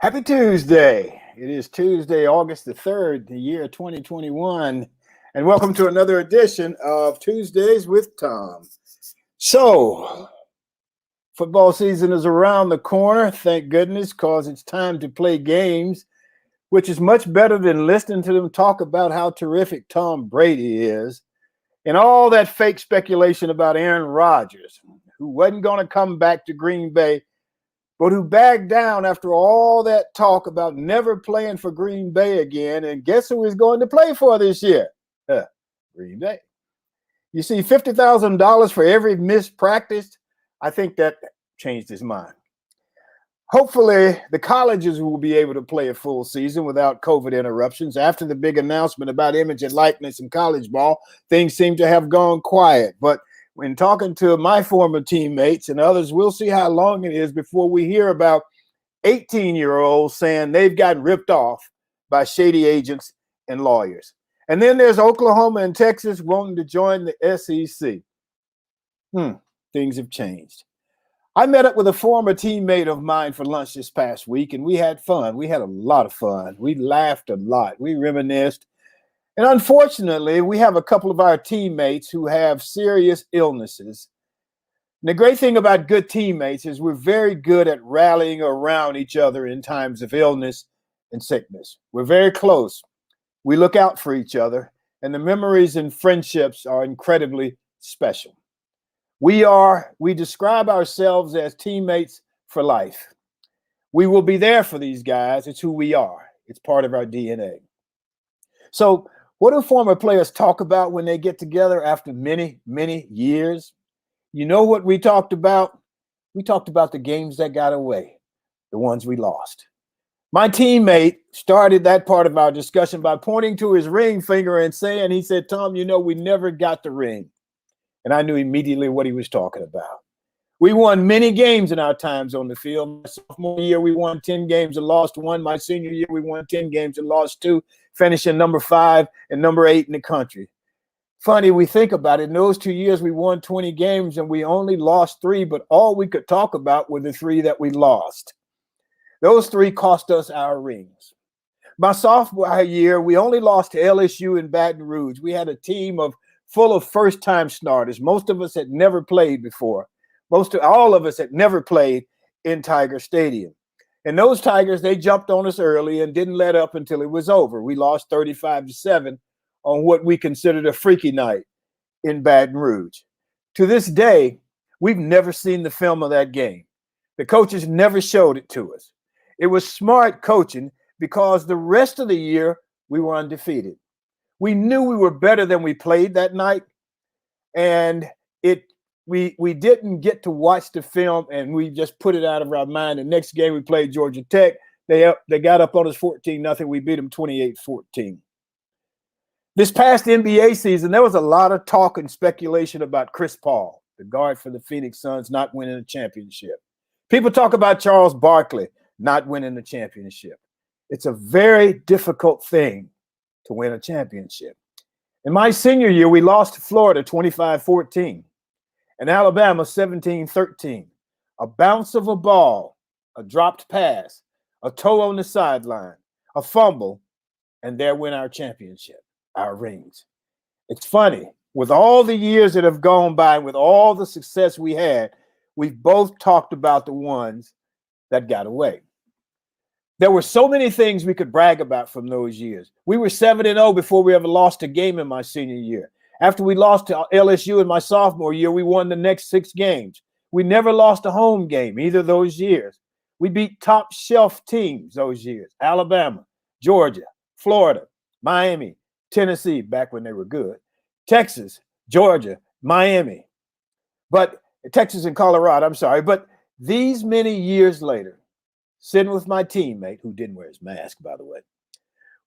Happy Tuesday. It is Tuesday, August the 3rd, the year 2021. And welcome to another edition of Tuesdays with Thom. So, football season is around the corner, thank goodness, because it's time to play games, which is much better than listening to them talk about how terrific Tom Brady is and all that fake speculation about Aaron Rodgers, who wasn't going to come back to Green Bay, but who backed down after all that talk about never playing for Green Bay again. And guess who he's going to play for this year? Green Bay. You see, $50,000 for every missed practice. I think that changed his mind. Hopefully, the colleges will be able to play a full season without COVID interruptions. After the big announcement about image and likeness in college ball, things seem to have gone quiet. But when talking to my former teammates and others, we'll see how long it is before we hear about 18-year-olds saying they've gotten ripped off by shady agents and lawyers. And then there's Oklahoma and Texas wanting to join the SEC. Things have changed. I met up with a former teammate of mine for lunch this past week, and we had fun. We had a lot of fun. We laughed a lot. We reminisced. And unfortunately, we have a couple of our teammates who have serious illnesses. And the great thing about good teammates is we're very good at rallying around each other in times of illness and sickness. We're very close. We look out for each other, and the memories and friendships are incredibly special. We describe ourselves as teammates for life. We will be there for these guys. It's who we are. It's part of our DNA. So, what do former players talk about when they get together after many, many years? You know what we talked about? We talked about the games that got away, the ones we lost. My teammate started that part of our discussion by pointing to his ring finger and saying, he said, "Thom, you know, we never got the ring." And I knew immediately what he was talking about. We won many games in our times on the field. My sophomore year, we won 10 games and lost one. My senior year, we won 10 games and lost two, finishing number 5 and number 8 in the country. Funny, we think about it. In those 2 years, we won 20 games and we only lost 3, but all we could talk about were the 3 that we lost. Those 3 cost us our rings. My sophomore year, we only lost to LSU in Baton Rouge. We had a team full of first-time starters. Most of us had never played before. All of us had never played in Tiger Stadium. And those Tigers, they jumped on us early and didn't let up until it was over. We lost 35-7 on what we considered a freaky night in Baton Rouge. To this day, we've never seen the film of that game. The coaches never showed it to us. It was smart coaching because the rest of the year, we were undefeated. We knew we were better than we played that night, and we didn't get to watch the film, and we just put it out of our mind. The next game we played Georgia Tech, they got up on us 14-0. We beat them 28-14. This past NBA season, there was a lot of talk and speculation about Chris Paul, the guard for the Phoenix Suns, not winning a championship. People talk about Charles Barkley not winning the championship. It's a very difficult thing to win a championship. In my senior year, we lost to Florida 25-14. And Alabama 17-13, a bounce of a ball, a dropped pass, a toe on the sideline, a fumble, and there went our championship, our rings. It's funny, with all the years that have gone by, with all the success we had, we've both talked about the ones that got away. There were so many things we could brag about from those years. We were 7-0 before we ever lost a game in my senior year. After we lost to LSU in my sophomore year, we won the next 6 games. We never lost a home game either of those years. We beat top shelf teams those years: Alabama, Georgia, Florida, Miami, Tennessee, back when they were good, Texas, Georgia, Miami, but Texas and Colorado, I'm sorry. But these many years later, sitting with my teammate, who didn't wear his mask, by the way,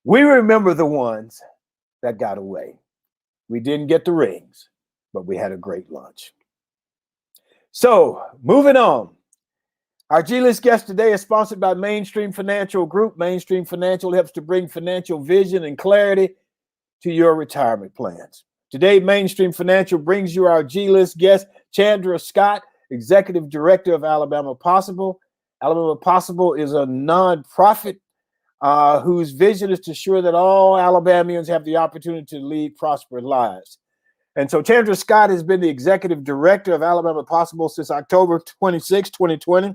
we remember the ones that got away. We didn't get the rings, but we had a great lunch. So, moving on. Our G-List guest today is sponsored by Mainstream Financial Group. Mainstream Financial helps to bring financial vision and clarity to your retirement plans. Today, Mainstream Financial brings you our G-List guest, Chandra Scott, Executive Director of Alabama Possible. Alabama Possible is a nonprofit whose vision is to ensure that all Alabamians have the opportunity to lead prosperous lives. And so Chandra Scott has been the executive director of Alabama Possible since October 26, 2020.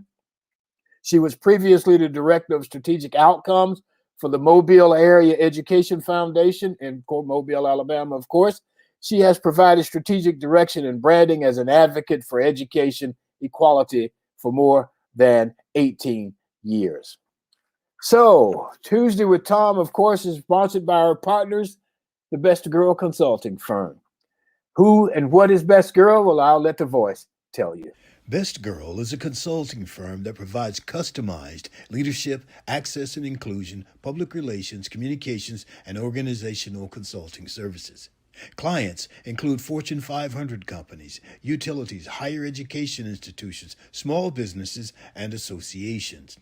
She was previously the director of strategic outcomes for the Mobile Area Education Foundation in Mobile, Alabama, of course. She has provided strategic direction and branding as an advocate for education equality for more than 18 years. So Tuesday with Thom, of course, is sponsored by our partners, the Best Girl Consulting Firm. Who and what is Best Girl? Well, I'll let the voice tell you. Best Girl is a consulting firm that provides customized leadership, access and inclusion, public relations, communications, and organizational consulting services. Clients include Fortune 500 companies, utilities, higher education institutions, small businesses, and associations.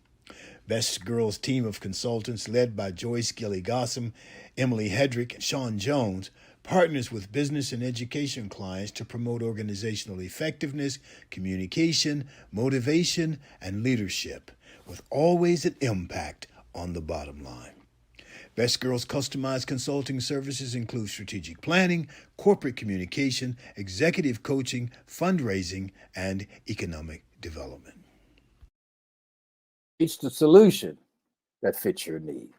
Best Girl's team of consultants, led by Joyce Gilly-Gossam, Emily Hedrick, and Sean Jones, partners with business and education clients to promote organizational effectiveness, communication, motivation, and leadership, with always an impact on the bottom line. Best Girl's customized consulting services include strategic planning, corporate communication, executive coaching, fundraising, and economic development. It's the solution that fits your need.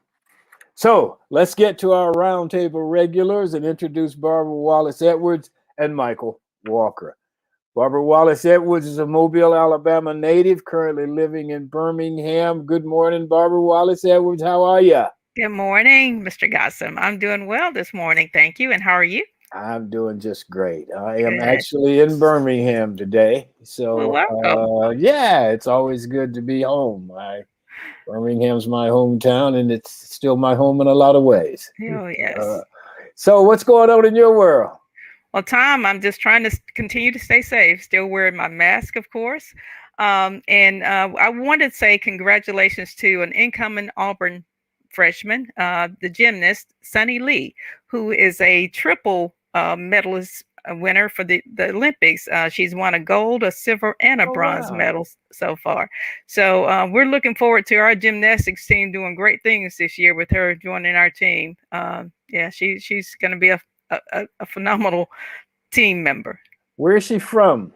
So let's get to our roundtable regulars and introduce Barbara Wallace Edwards and Michael Walker. Barbara Wallace Edwards is a Mobile, Alabama native, currently living in Birmingham. Good morning, Barbara Wallace Edwards. How are you? Good morning, Mr. Gossam. I'm doing well this morning. Thank you. And how are you? I'm doing just great. I am actually in Birmingham today. So, yeah, it's always good to be home. Birmingham's my hometown, and it's still my home in a lot of ways. Oh, yes. So what's going on in your world? Well, Thom, I'm just trying to continue to stay safe, still wearing my mask, of course. And I wanted to say congratulations to an incoming Auburn freshman, the gymnast, Sunny Lee, who is a triple medalist winner for the Olympics. She's won a gold, a silver, and a bronze medal so far. So we're looking forward to our gymnastics team doing great things this year with her joining our team. Yeah, she's going to be a phenomenal team member. Where is she from?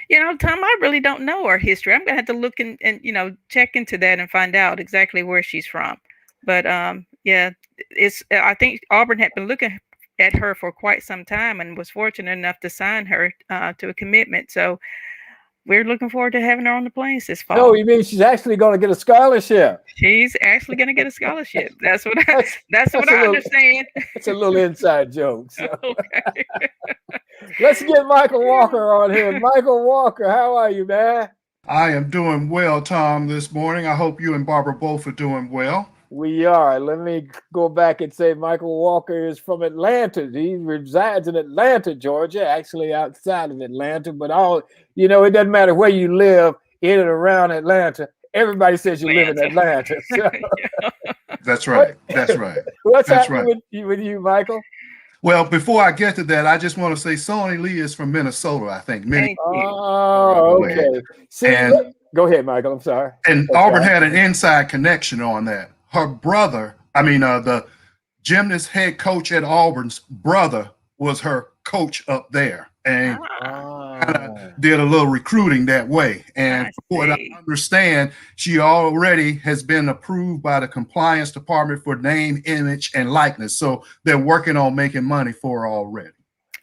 You know, Thom, I really don't know her history. I'm going to have to look and check into that and find out exactly where she's from. But yeah, I think Auburn had been looking at her for quite some time and was fortunate enough to sign her to a commitment. So we're looking forward to having her on the plains this fall. Oh, you mean she's actually going to get a scholarship? She's actually going to get a scholarship. That's what I understand. It's a little inside joke. So. Okay. Let's get Michael Walker on here. Michael Walker, how are you, man? I am doing well, Thom, this morning. I hope you and Barbara both are doing well. We are. Let me go back and say Michael Walker is from Atlanta. He resides in Atlanta, Georgia, actually outside of Atlanta. But it doesn't matter where you live in and around Atlanta. Everybody says you live in Atlanta. So. That's right. That's right. What's happening with you, Michael? Well, before I get to that, I just want to say Sonny Lee is from Minnesota, I think. Oh, okay. Go ahead, Michael. I'm sorry. And Auburn had an inside connection on that. Her brother, the gymnast head coach at Auburn's brother was her coach up there, and did a little recruiting that way. And from what I understand, she already has been approved by the compliance department for name, image, and likeness. So they're working on making money for her already.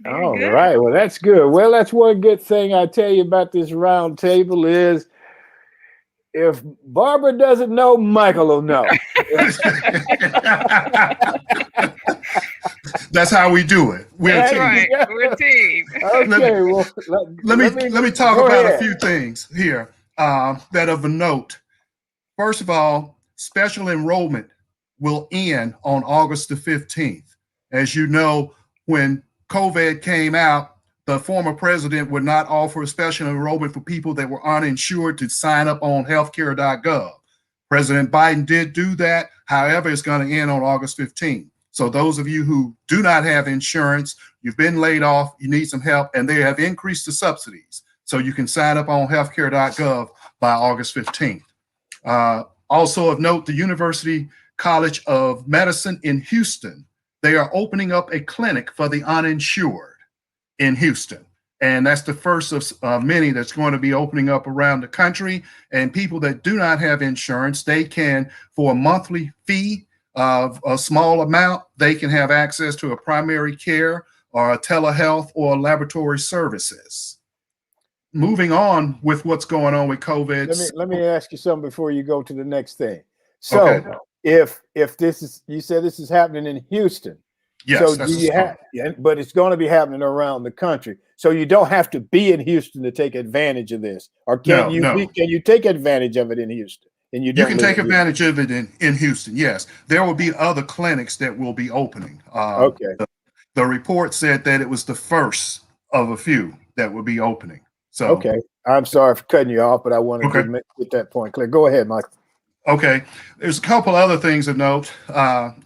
All right. Well, that's good. Well, that's one good thing I tell you about this round table is if Barbara doesn't know, Michael will know. That's how we do it. We're a team. Right. We're a team. Okay. Let me talk about a few things here that of a note. First of all, special enrollment will end on August the 15th. As you know, when COVID came out, the former president would not offer a special enrollment for people that were uninsured to sign up on healthcare.gov. President Biden did do that. However, it's going to end on August 15th. So those of you who do not have insurance, you've been laid off, you need some help, and they have increased the subsidies. So you can sign up on healthcare.gov by August 15th. Also of note, the University College of Medicine in Houston, they are opening up a clinic for the uninsured in Houston. And that's the first of many that's going to be opening up around the country. And people that do not have insurance, they can, for a monthly fee of a small amount, they can have access to a primary care or a telehealth or laboratory services. Moving on with what's going on with COVID. Let me ask you something before you go to the next thing. So okay. if this is, you said this is happening in Houston. Yes, so do you have, but it's going to be happening around the country. So you don't have to be in Houston to take advantage of this, or can you take advantage of it in Houston? And you can take advantage of it in Houston. Yes, there will be other clinics that will be opening. Okay. The report said that it was the first of a few that will be opening. So okay, I'm sorry for cutting you off, but I wanted to get that point clear. Go ahead, Mike. Okay, there's a couple other things of note.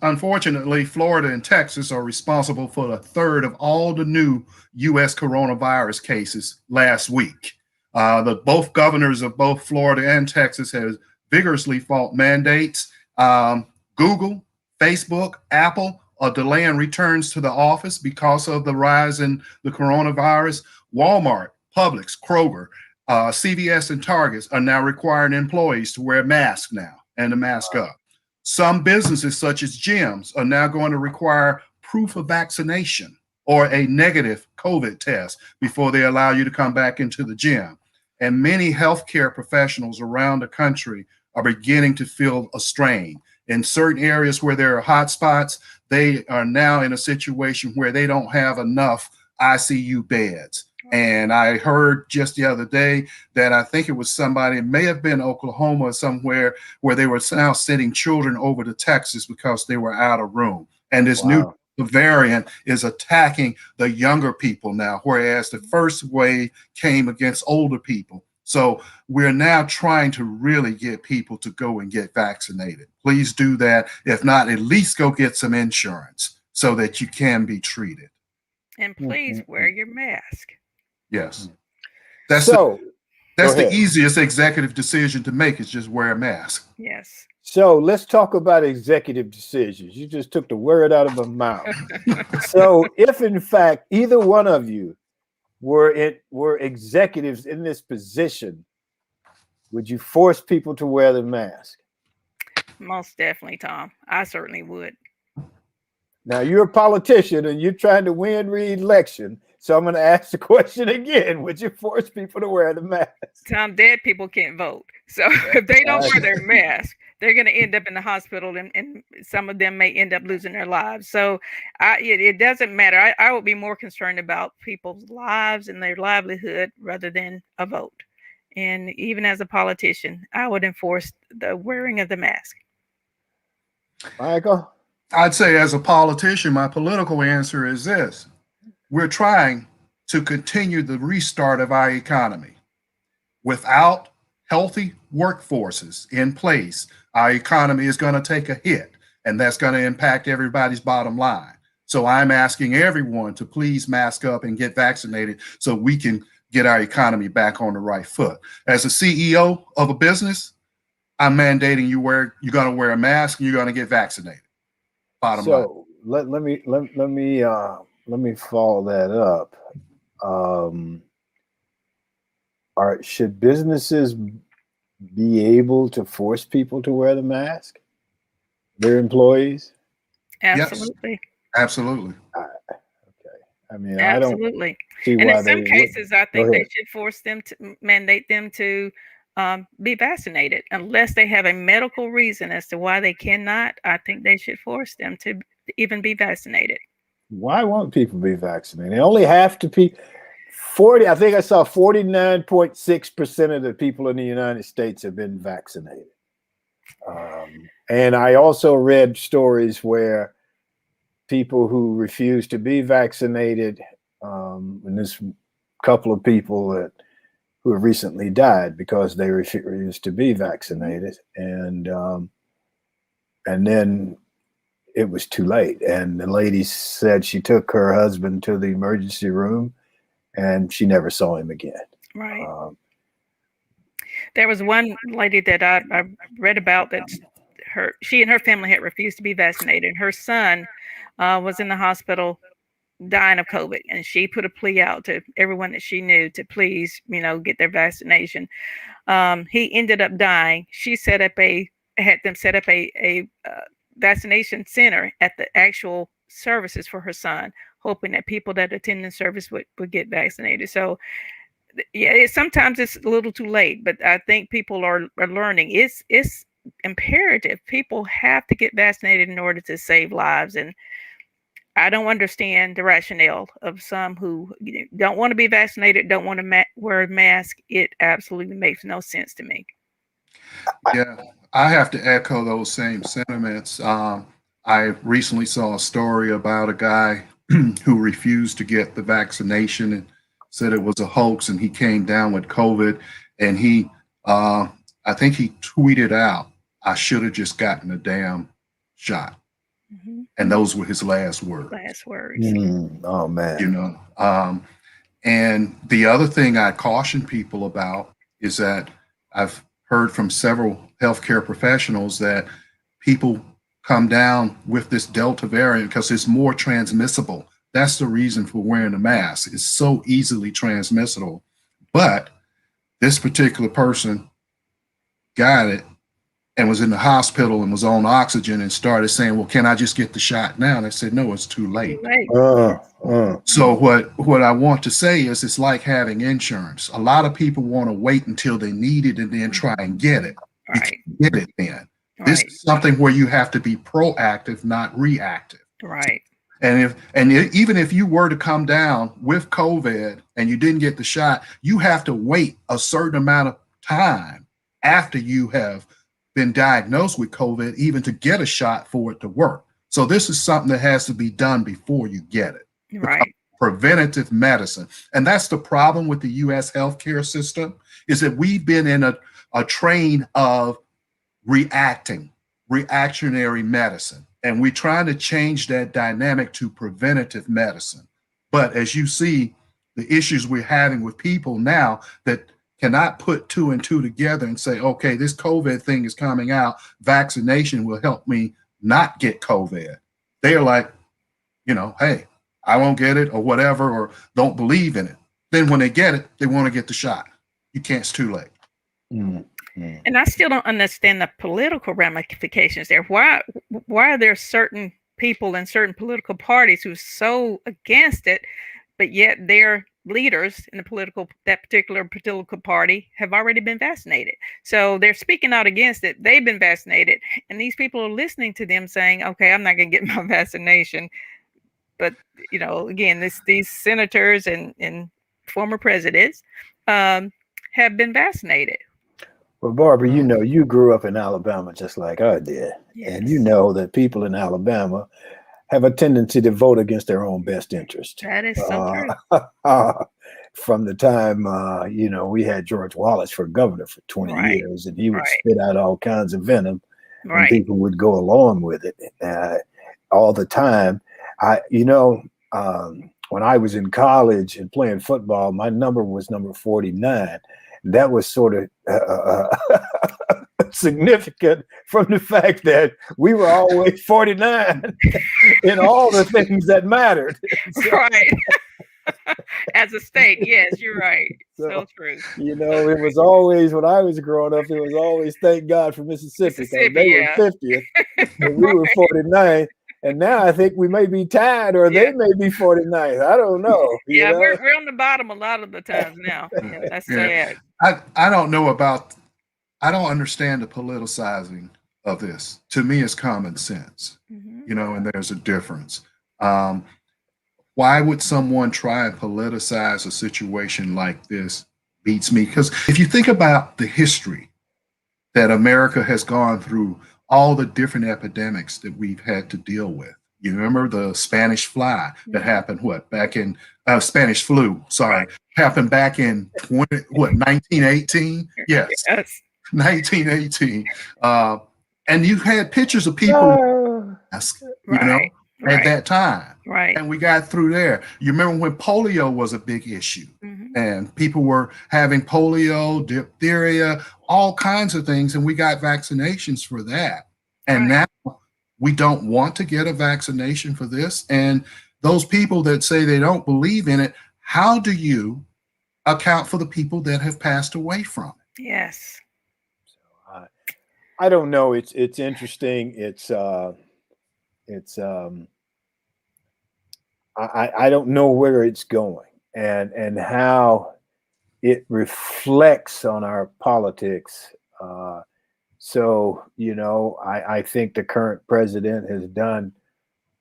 Unfortunately, Florida and Texas are responsible for a third of all the new U.S. coronavirus cases last week. Both governors of both Florida and Texas have vigorously fought mandates. Google, Facebook, Apple are delaying returns to the office because of the rise in the coronavirus. Walmart, Publix, Kroger, CVS and Targets are now requiring employees to wear masks now and to mask up. Some businesses, such as gyms, are now going to require proof of vaccination or a negative COVID test before they allow you to come back into the gym. And many healthcare professionals around the country are beginning to feel a strain. In certain areas where there are hotspots, they are now in a situation where they don't have enough ICU beds. And I heard just the other day that I think it was somebody, it may have been Oklahoma or somewhere, where they were now sending children over to Texas because they were out of room. And this new variant is attacking the younger people now, whereas the first wave came against older people. So we're now trying to really get people to go and get vaccinated. Please do that. If not, at least go get some insurance so that you can be treated. And please wear your mask. Yes. That's the easiest executive decision to make, is just wear a mask. Yes. So let's talk about executive decisions. You just took the word out of my mouth. So if in fact either one of you were executives in this position, would you force people to wear the mask? Most definitely, Thom. I certainly would. Now you're a politician and you're trying to win re-election. So I'm going to ask the question again. Would you force people to wear the mask? Thom, dead people can't vote. So if they don't wear their mask, they're going to end up in the hospital, and some of them may end up losing their lives. So it doesn't matter. I would be more concerned about people's lives and their livelihood rather than a vote. And even as a politician, I would enforce the wearing of the mask. Michael? I'd say as a politician, my political answer is this. We're trying to continue the restart of our economy. Without healthy workforces in place, our economy is going to take a hit, and that's going to impact everybody's bottom line. So I'm asking everyone to please mask up and get vaccinated so we can get our economy back on the right foot. As a CEO of a business, I'm mandating you're going to wear a mask and you're going to get vaccinated. Bottom line. So let me follow that up. Should businesses be able to force people to wear the mask? Their employees? Absolutely. Yes, absolutely. Okay. I mean, absolutely. I don't see and why in some cases, I think they should force them to mandate them to be vaccinated unless they have a medical reason as to why they cannot. I think they should force them to even be vaccinated. Why won't people be vaccinated? They only have to be 40. I think I saw 49.6% of the people in the United States have been vaccinated. And I also read stories where people who refuse to be vaccinated, and there's a couple of people who have recently died because they refused to be vaccinated, and then it was too late. And the lady said she took her husband to the emergency room and she never saw him again. Right. There was one lady that I read about that she and her family had refused to be vaccinated. Her son was in the hospital dying of COVID, and she put a plea out to everyone that she knew to please, get their vaccination. He ended up dying. She had them set up a vaccination center at the actual services for her son, hoping that people that attend the service would get vaccinated. So yeah, sometimes it's a little too late, but I think people are learning. It's imperative. People have to get vaccinated in order to save lives. And I don't understand the rationale of some who don't want to be vaccinated, don't want to wear a mask. It absolutely makes no sense to me. Yeah, I have to echo those same sentiments. I recently saw a story about a guy who refused to get the vaccination and said it was a hoax, and he came down with COVID, and I think he tweeted out, "I should have just gotten a damn shot." Mm-hmm. And those were his last words. Oh man. And the other thing I caution people about is that I've heard from several healthcare professionals that people come down with this Delta variant because it's more transmissible. That's the reason for wearing a mask. It's so easily transmissible. But this particular person got it and was in the hospital and was on oxygen and started saying, "Well, can I just get the shot now?" And I said, "No, it's too late." So what I want to say is it's like having insurance. A lot of people want to wait until they need it and then try and get it. Right. You can get it then. Right. This is something where you have to be proactive, not reactive. Right. And even if you were to come down with COVID and you didn't get the shot, you have to wait a certain amount of time after you have been diagnosed with COVID even to get a shot for it to work. So this is something that has to be done before you get it. Right. Preventative medicine. And that's the problem with the U.S. healthcare system, is that we've been in a train of reactionary medicine. And we're trying to change that dynamic to preventative medicine. But as you see, the issues we're having with people now that cannot put two and two together and say, okay, this COVID thing is coming out, vaccination will help me not get COVID. They're like, hey, I won't get it or whatever, or don't believe in it. Then when they get it, they want to get the shot. You can't, it's too late. Mm-hmm. And I still don't understand the political ramifications there. Why are there certain people in certain political parties who are so against it, but yet their leaders in that particular political party have already been vaccinated? So they're speaking out against it. They've been vaccinated, and these people are listening to them saying, okay, I'm not going to get my vaccination. But, again, these senators and former presidents have been vaccinated. Well, Barbara, you grew up in Alabama just like I did. Yes. And you know that people in Alabama have a tendency to vote against their own best interest. That is so true. From the time, we had George Wallace for governor for 20 years, and he would spit out all kinds of venom, and people would go along with it all the time. When I was in college and playing football, my number was number 49. That was sort of significant from the fact that we were always 49 in all the things that mattered. Right. As a state, yes, you're right. So true. It was always, when I was growing up, it was always thank God for Mississippi. They were 50th and we were 49. And now I think we may be tied, or they may be 49th. I don't know. We're on the bottom a lot of the times now. That's sad. I don't understand the politicizing of this. To me, it's common sense, and there's a difference. Why would someone try and politicize a situation like this? Beats me. Because if you think about the history that America has gone through, all the different epidemics that we've had to deal with. You remember the Spanish fly that happened, Spanish flu, happened back in 1918? Yes. 1918. And you had pictures of people, at that time. Right. And we got through there. You remember when polio was a big issue, and people were having polio, diphtheria, all kinds of things, and we got vaccinations for that. And Right. now we don't want to get a vaccination for this. And those people that say they don't believe in it, how do you account for the people that have passed away from it? Yes. I don't know. It's interesting. I don't know where it's going and how it reflects on our politics. So, I think the current president has done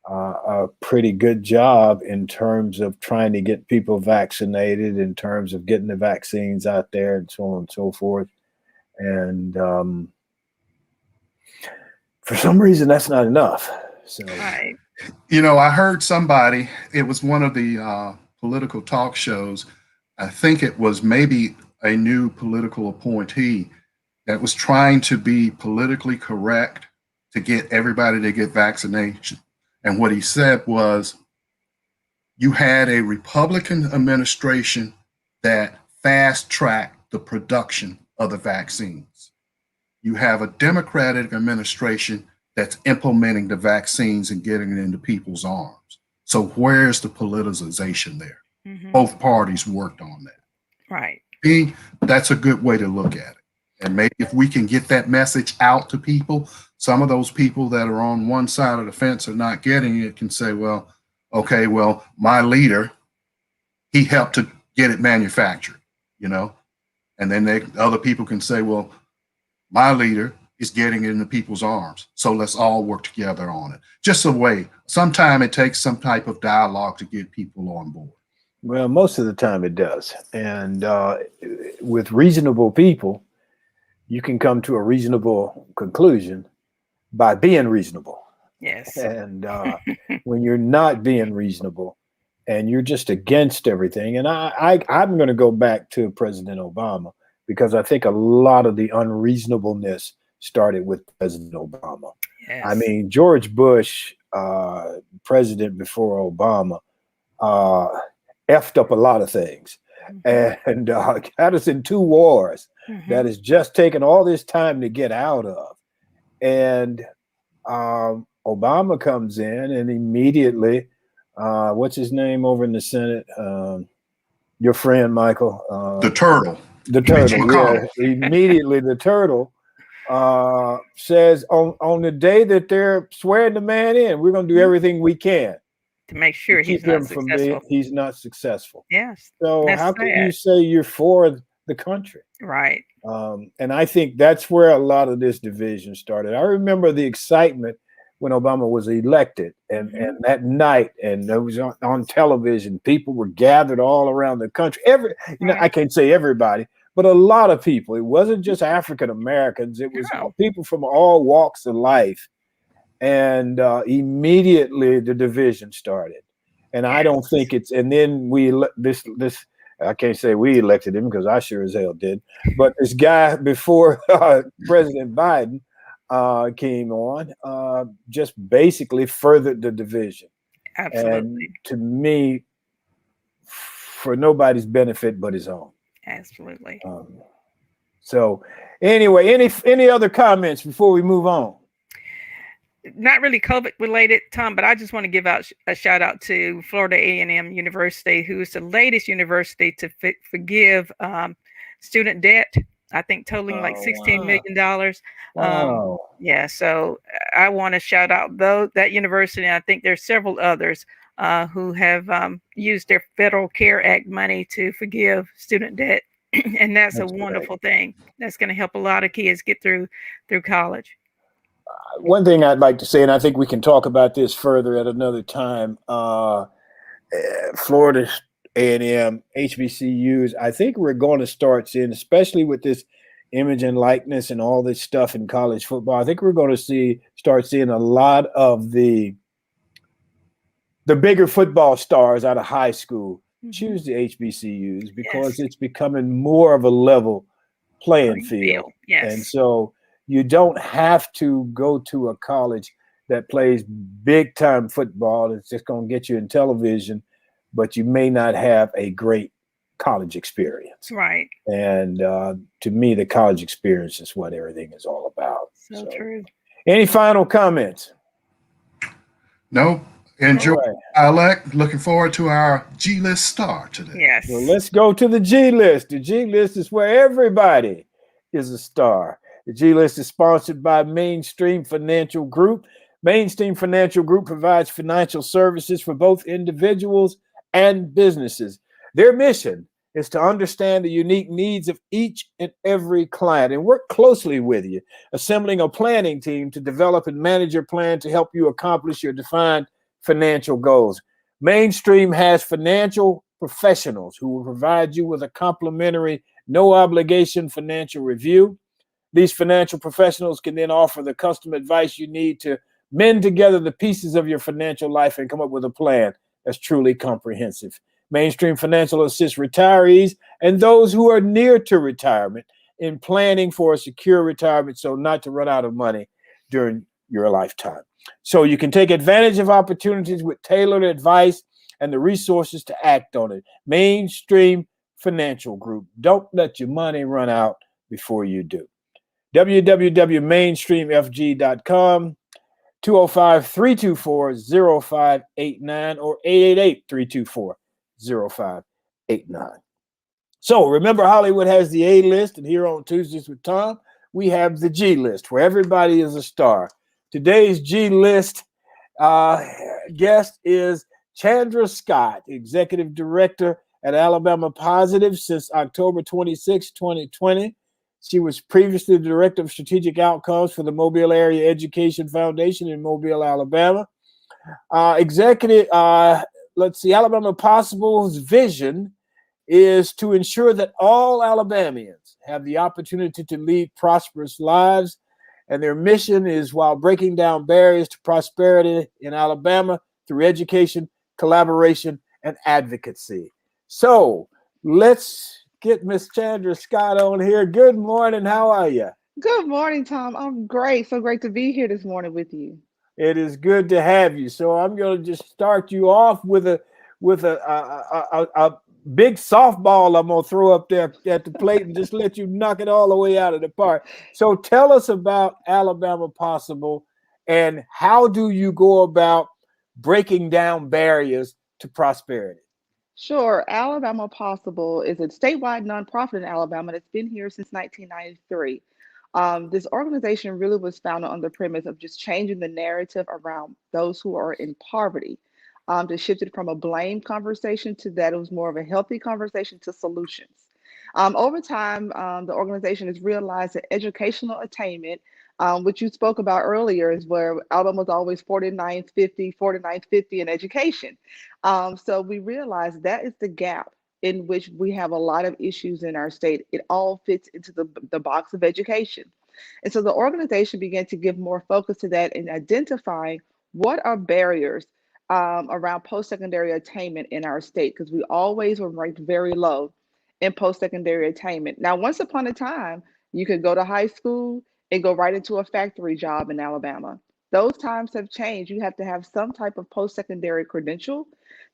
a pretty good job in terms of trying to get people vaccinated, in terms of getting the vaccines out there and so on and so forth. And for some reason, that's not enough. So, Right. I heard somebody, it was one of the political talk shows. I think it was maybe a new political appointee that was trying to be politically correct to get everybody to get vaccination. And what he said was, you had a Republican administration that fast-tracked the production of the vaccines. You have a Democratic administration that's implementing the vaccines and getting it into people's arms. So where's the politicization there? Mm-hmm. Both parties worked on that. Right. That's a good way to look at it. And maybe if we can get that message out to people, some of those people that are on one side of the fence are not getting it can say, well, okay, well, my leader, he helped to get it manufactured, and then other people can say, well, my leader is getting it into people's arms. So let's all work together on it. Just a way. Sometimes it takes some type of dialogue to get people on board. Well, most of the time it does. And with reasonable people, you can come to a reasonable conclusion by being reasonable. Yes. And when you're not being reasonable and you're just against everything, and I'm going to go back to President Obama, because I think a lot of the unreasonableness started with President Obama. Yes. I mean, George Bush, president before Obama, effed up a lot of things, and got us in 2 wars that has just taken all this time to get out of. And Obama comes in and immediately, what's his name over in the Senate? Your friend, Michael. The turtle. The turtle, yeah. Immediately the turtle says on the day that they're swearing the man in, we're going to do everything we can to make sure he's not successful. He's not successful. Yes. So how can you say you're for the country? Right. And I think that's where a lot of this division started. I remember the excitement when Obama was elected, and that night, and it was on television, people were gathered all around the country. I can't say everybody, but a lot of people. It wasn't just African Americans. It was people from all walks of life. And immediately the division started. And I don't think and then I can't say we elected him, because I sure as hell did. But this guy before President Biden came on, just basically furthered the division. Absolutely. And to me, for nobody's benefit but his own. Absolutely. So anyway, any other comments before we move on? Not really COVID related, Tom, but I just want to give out a shout out to Florida A&M University, who is the latest university to forgive student debt. I think totaling like $16 million. Wow. Yeah, so I want to shout out that university. And I think there's several others who have used their Federal Care Act money to forgive student debt, and that's a wonderful thing. That's going to help a lot of kids get through college. One thing I'd like to say, and I think we can talk about this further at another time, Florida A&M, HBCUs, I think we're going to start seeing, especially with this image and likeness and all this stuff in college football, I think we're going to start seeing a lot of the bigger football stars out of high school choose the HBCUs, because it's becoming more of a level playing field. Yes. And so you don't have to go to a college that plays big time football. It's just going to get you in television, but you may not have a great college experience. Right. And to me, the college experience is what everything is all about. So true. Any final comments? No. Enjoy. All right. Elect. Looking forward to our G-list star today. Yes. Well, let's go to the G list. The G list is where everybody is a star. The G list is sponsored by Mainstream Financial Group. Mainstream Financial Group provides financial services for both individuals and businesses. Their mission is to understand the unique needs of each and every client and work closely with you, assembling a planning team to develop and manage your plan to help you accomplish your defined financial goals. Mainstream has financial professionals who will provide you with a complimentary, no obligation financial review. These financial professionals can then offer the custom advice you need to mend together the pieces of your financial life and come up with a plan that's truly comprehensive. Mainstream Financial assists retirees and those who are near to retirement in planning for a secure retirement so not to run out of money during your lifetime. So you can take advantage of opportunities with tailored advice and the resources to act on it. Mainstream Financial Group. Don't let your money run out before you do. www.mainstreamfg.com, 205-324-0589 or 888-324-0589. So remember, Hollywood has the A list, and here on Tuesdays with Thom, we have the G list, where everybody is a star. Today's G list guest is Chandra Scott, Executive Director at Alabama Positive since October 26, 2020. She was previously the Director of Strategic Outcomes for the Mobile Area Education Foundation in Mobile, Alabama. Alabama Posible's vision is to ensure that all Alabamians have the opportunity to lead prosperous lives. And their mission is while breaking down barriers to prosperity in Alabama through education, collaboration, and advocacy. So let's get Miss Chandra Scott on here. Good morning. How are you? Good morning, Thom. I'm great. So great to be here this morning with you. It is good to have you. So I'm going to just start you off with a big softball I'm going to throw up there at the plate and just let you knock it all the way out of the park. So tell us about Alabama Possible and how do you go about breaking down barriers to prosperity? Sure. Alabama Possible is a statewide nonprofit in Alabama that's been here since 1993. This organization really was founded on the premise of just changing the narrative around those who are in poverty, to shift it from a blame conversation to that it was more of a healthy conversation to solutions. Over time, the organization has realized that educational attainment, which you spoke about earlier, is where Alabama was always 49th, 50 in education. So we realized that is the gap in which we have a lot of issues in our state. It all fits into the box of education. And so the organization began to give more focus to that and identifying what are barriers around post-secondary attainment in our state, because we always were ranked very low in post-secondary attainment. Now, once upon a time, you could go to high school and go right into a factory job in Alabama. Those times have changed. You have to have some type of post-secondary credential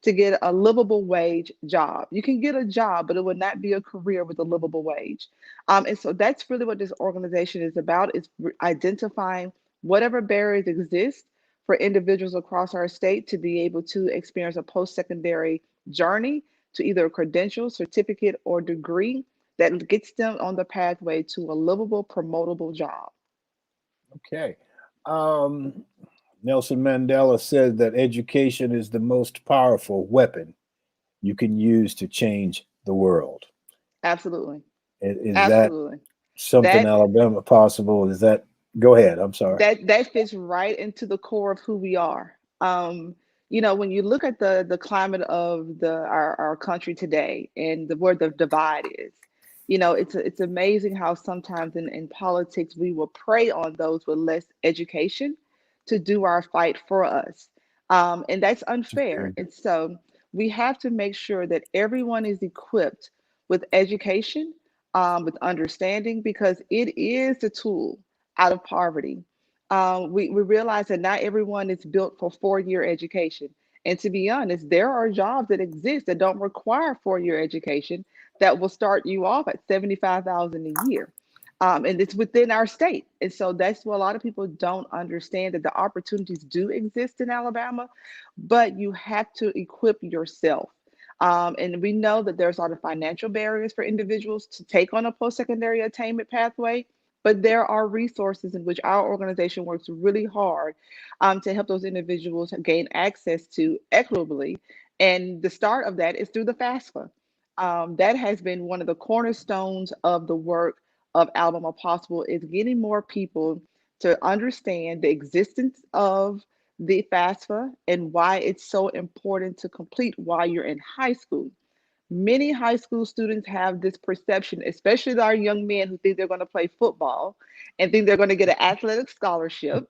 to get a livable wage job. You can get a job, but it would not be a career with a livable wage. And so that's really what this organization is about, is identifying whatever barriers exist for individuals across our state to be able to experience a post-secondary journey to either a credential, certificate, or degree that gets them on the pathway to a livable, promotable job. Okay. Nelson Mandela said that education is the most powerful weapon you can use to change the world. Absolutely. Is Absolutely. that something Alabama Possible? Is that, go ahead, I'm sorry. That fits right into the core of who we are. When you look at the climate of our country today and where the divide is, it's amazing how sometimes in politics we will prey on those with less education to do our fight for us. And that's unfair. And so we have to make sure that everyone is equipped with education, with understanding, because it is the tool out of poverty. We realize that not everyone is built for 4-year education. And to be honest, there are jobs that exist that don't require 4-year education that will start you off at 75,000 a year. And it's within our state. And so that's what a lot of people don't understand, that the opportunities do exist in Alabama, but you have to equip yourself. And we know that there's a lot of financial barriers for individuals to take on a post-secondary attainment pathway, but there are resources in which our organization works really hard to help those individuals gain access to equitably. And the start of that is through the FAFSA. That has been one of the cornerstones of the work of Alabama Possible, is getting more people to understand the existence of the FAFSA and why it's so important to complete while you're in high school. Many high school students have this perception, especially our young men who think they're going to play football and think they're going to get an athletic scholarship.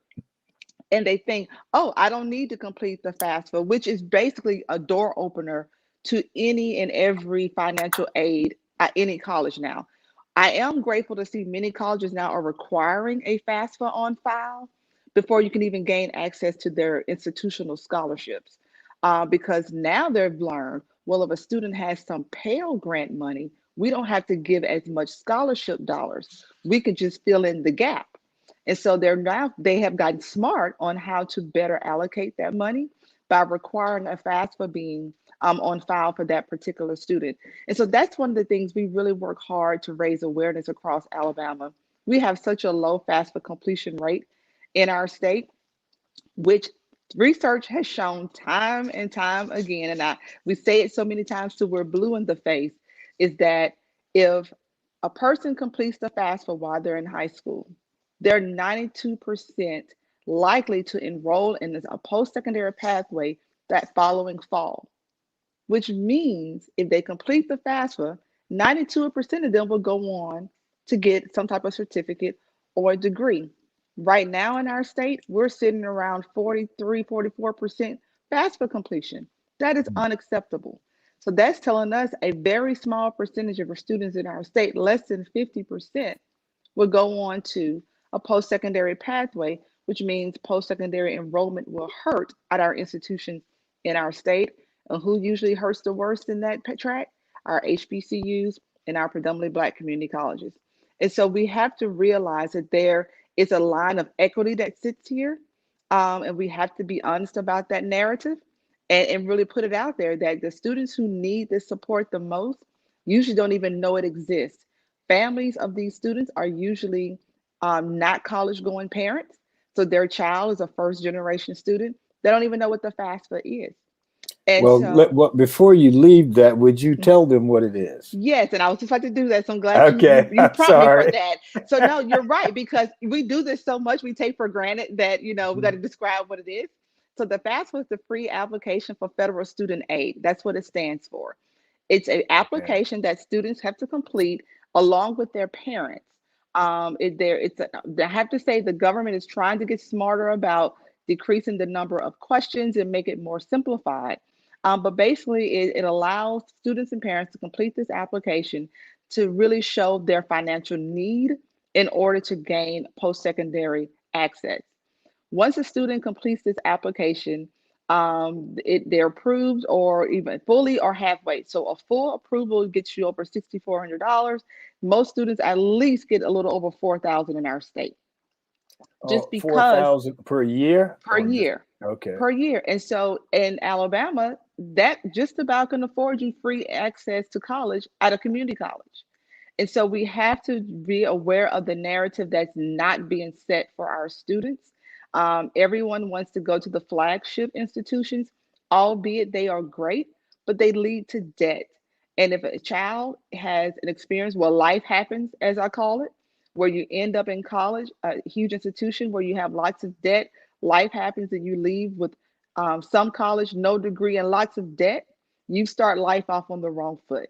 And they think, oh, I don't need to complete the FAFSA, which is basically a door opener to any and every financial aid at any college now. I am grateful to see many colleges now are requiring a FAFSA on file before you can even gain access to their institutional scholarships. Because now they've learned, well, if a student has some Pell Grant money, we don't have to give as much scholarship dollars. We could just fill in the gap. And so they have gotten smart on how to better allocate that money by requiring a FAFSA being on file for that particular student. And so that's one of the things we really work hard to raise awareness across Alabama. We have such a low FAFSA completion rate in our state, which research has shown time and time again, and we say it so many times till we're blue in the face, is that if a person completes the FAFSA while they're in high school, they're 92% likely to enroll in a post-secondary pathway that following fall, which means if they complete the FAFSA, 92% of them will go on to get some type of certificate or degree. Right now in our state, we're sitting around 43, 44% FAFSA completion. That is unacceptable. So that's telling us a very small percentage of our students in our state, less than 50%, will go on to a post-secondary pathway, which means post-secondary enrollment will hurt at our institutions in our state. And who usually hurts the worst in that track? Our HBCUs and our predominantly Black community colleges. And so we have to realize that there is a line of equity that sits here. And we have to be honest about that narrative and really put it out there that the students who need this support the most usually don't even know it exists. Families of these students are usually not college going parents. So their child is a first generation student. They don't even know what the FAFSA is. And well, before you leave that, would you tell them what it is? Yes, and I was just about to do that. So I'm glad you prompt me for that. So no, you're right, because we do this so much, we take for granted that, we got to describe what it is. So the FAFSA is the free application for federal student aid. That's what it stands for. It's an application that students have to complete along with their parents. I have to say the government is trying to get smarter about decreasing the number of questions and make it more simplified. But basically, it allows students and parents to complete this application to really show their financial need in order to gain post-secondary access. Once a student completes this application, they're approved or even fully or halfway. So a full approval gets you over $6,400. Most students at least get a little over $4,000 in our state. Just because 4,000 per year? Per year. Okay. Per year. And so in Alabama, that just about can afford you free access to college at a community college. And so we have to be aware of the narrative that's not being set for our students. Everyone wants to go to the flagship institutions, albeit they are great, but they lead to debt. And if a child has an experience where life happens, as I call it, where you end up in college, a huge institution where you have lots of debt, life happens and you leave with some college, no degree, and lots of debt, you start life off on the wrong foot.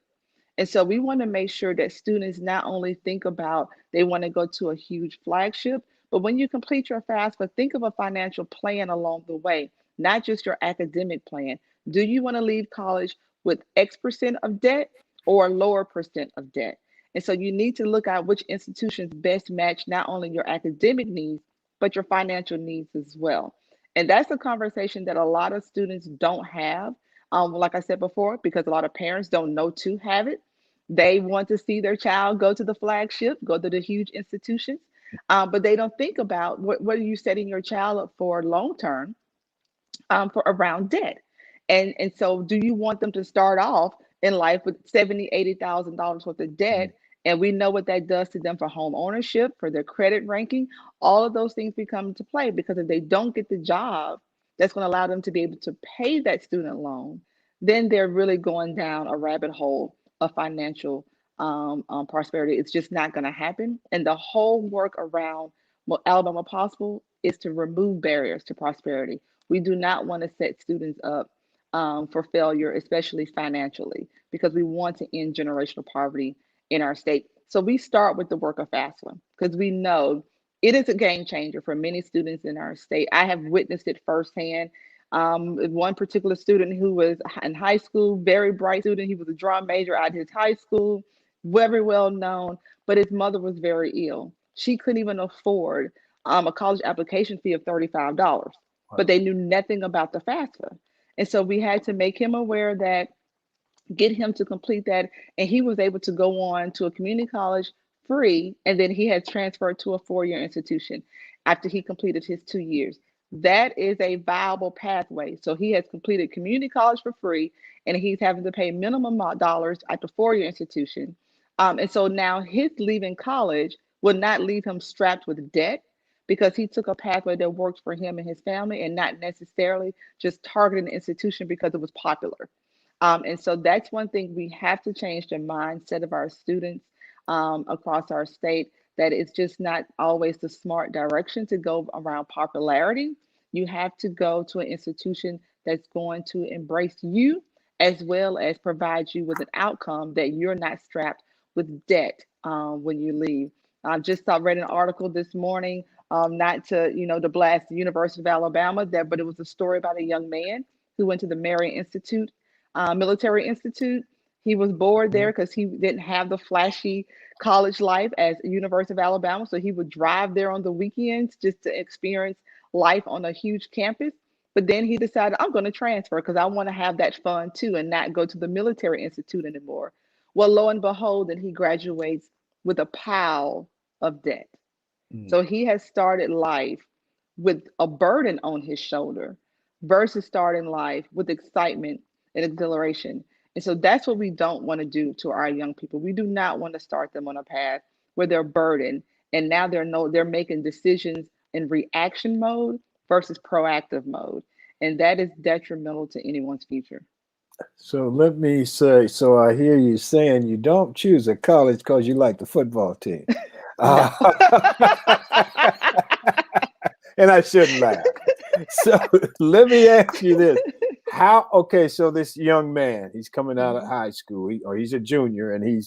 And so we want to make sure that students not only think about they want to go to a huge flagship, but when you complete your FAFSA, think of a financial plan along the way, not just your academic plan. Do you want to leave college with X% of debt or a lower percent of debt? And so you need to look at which institutions best match not only your academic needs, but your financial needs as well. And that's a conversation that a lot of students don't have. Like I said before, because a lot of parents don't know to have it. They want to see their child go to the flagship, go to the huge institutions, but they don't think about what are you setting your child up for long term, for around debt. And so do you want them to start off in life with $80,000 worth of debt? And we know what that does to them for home ownership, for their credit ranking. All of those things become into play because if they don't get the job that's going to allow them to be able to pay that student loan, then they're really going down a rabbit hole of financial prosperity. It's just not going to happen. And the whole work around Alabama Possible is to remove barriers to prosperity. We do not want to set students up for failure, especially financially, because we want to end generational poverty in our state. So we start with the work of FAFSA because we know it is a game changer for many students in our state. I have witnessed it firsthand. One particular student who was in high school, very bright student, he was a drum major at his high school, very well known, but his mother was very ill. She couldn't even afford a college application fee of $35, but they knew nothing about the FAFSA. And so we had to make him aware that, get him to complete that, and he was able to go on to a community college free, and then he had transferred to a four-year institution after he completed his 2 years. That is a viable pathway. So he has completed community college for free, and he's having to pay minimum dollars at the four-year institution. And so now his leaving college will not leave him strapped with debt because he took a pathway that worked for him and his family and not necessarily just targeting the institution because it was popular. And so that's one thing we have to change the mindset of our students across our state, that it's just not always the smart direction to go around popularity. You have to go to an institution that's going to embrace you as well as provide you with an outcome that you're not strapped with debt when you leave. I just read an article this morning, not to, to blast the University of Alabama, but it was a story about a young man who went to the Marion Institute, Military Institute. He was bored there because he didn't have the flashy college life as University of Alabama. So he would drive there on the weekends just to experience life on a huge campus. But then he decided, I'm going to transfer because I want to have that fun too and not go to the Military Institute anymore. Well, lo and behold, then he graduates with a pile of debt. So he has started life with a burden on his shoulder versus starting life with excitement and exhilaration. And so that's what we don't want to do to our young people. We do not want to start them on a path where they're burdened and now they're making decisions in reaction mode versus proactive mode. And that is detrimental to anyone's future. So let me say, so I hear you saying you don't choose a college because you like the football team. And I shouldn't laugh. So let me ask you this. So this young man, he's coming out of high school, he's a junior and he